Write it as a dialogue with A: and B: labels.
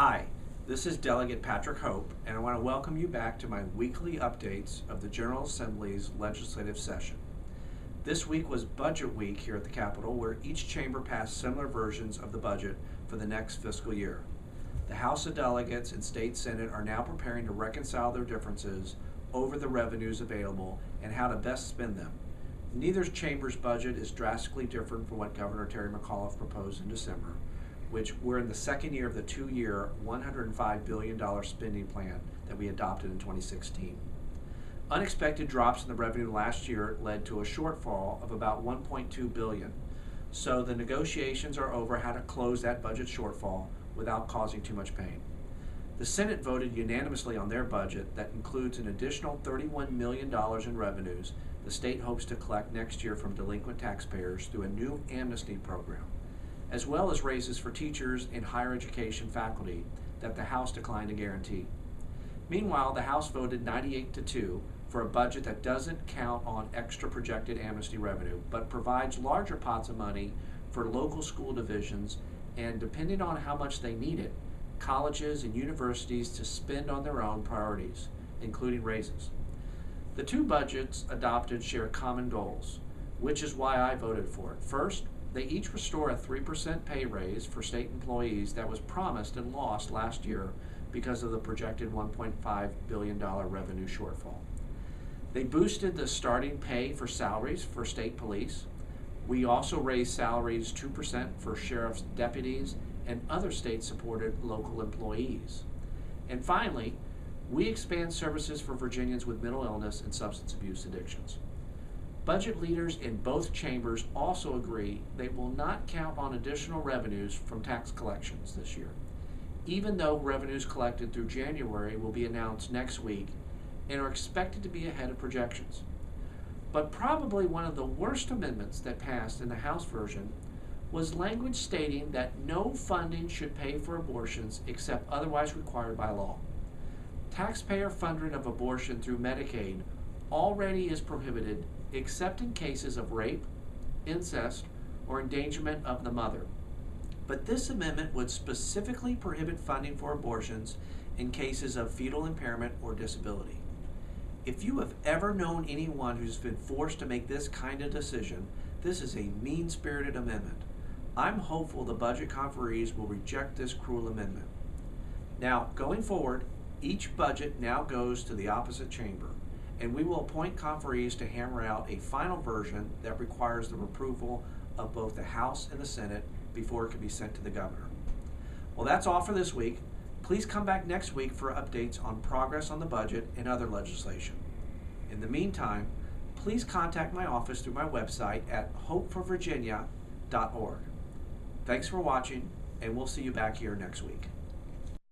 A: Hi, this is Delegate Patrick Hope, and I want to welcome you back to my weekly updates of the General Assembly's legislative session. This week was Budget Week here at the Capitol, where each chamber passed similar versions of the budget for the next fiscal year. The House of Delegates and State Senate are now preparing to reconcile their differences over the revenues available and how to best spend them. Neither chamber's budget is drastically different from what Governor Terry McAuliffe proposed in December, which we're in the second year of the two-year $105 billion spending plan that we adopted in 2016. Unexpected drops in the revenue last year led to a shortfall of about $1.2 billion. So the negotiations are over how to close that budget shortfall without causing too much pain. The Senate voted unanimously on their budget that includes an additional $31 million in revenues the state hopes to collect next year from delinquent taxpayers through a new amnesty program, as well as raises for teachers and higher education faculty that the House declined to guarantee. Meanwhile, the House voted 98-2 for a budget that doesn't count on extra projected amnesty revenue, but provides larger pots of money for local school divisions and, depending on how much they need it, colleges and universities to spend on their own priorities, including raises. The two budgets adopted share common goals, which is why I voted for it. First, they each restore a 3% pay raise for state employees that was promised and lost last year because of the projected $1.5 billion revenue shortfall. They boosted the starting pay for salaries for state police. We also raised salaries 2% for sheriff's deputies and other state-supported local employees. And finally, we expand services for Virginians with mental illness and substance abuse addictions. Budget leaders in both chambers also agree they will not count on additional revenues from tax collections this year, even though revenues collected through January will be announced next week and are expected to be ahead of projections. But probably one of the worst amendments that passed in the House version was language stating that no funding should pay for abortions except otherwise required by law. Taxpayer funding of abortion through Medicaid already is prohibited except in cases of rape, incest, or endangerment of the mother. But this amendment would specifically prohibit funding for abortions in cases of fetal impairment or disability. If you have ever known anyone who's been forced to make this kind of decision, this is a mean-spirited amendment. I'm hopeful the budget conferees will reject this cruel amendment. Now, going forward, each budget now goes to the opposite chamber, and we will appoint conferees to hammer out a final version that requires the approval of both the House and the Senate before it can be sent to the governor. Well, that's all for this week. Please come back next week for updates on progress on the budget and other legislation. In the meantime, please contact my office through my website at hopeforvirginia.org. Thanks for watching, and we'll see you back here next week.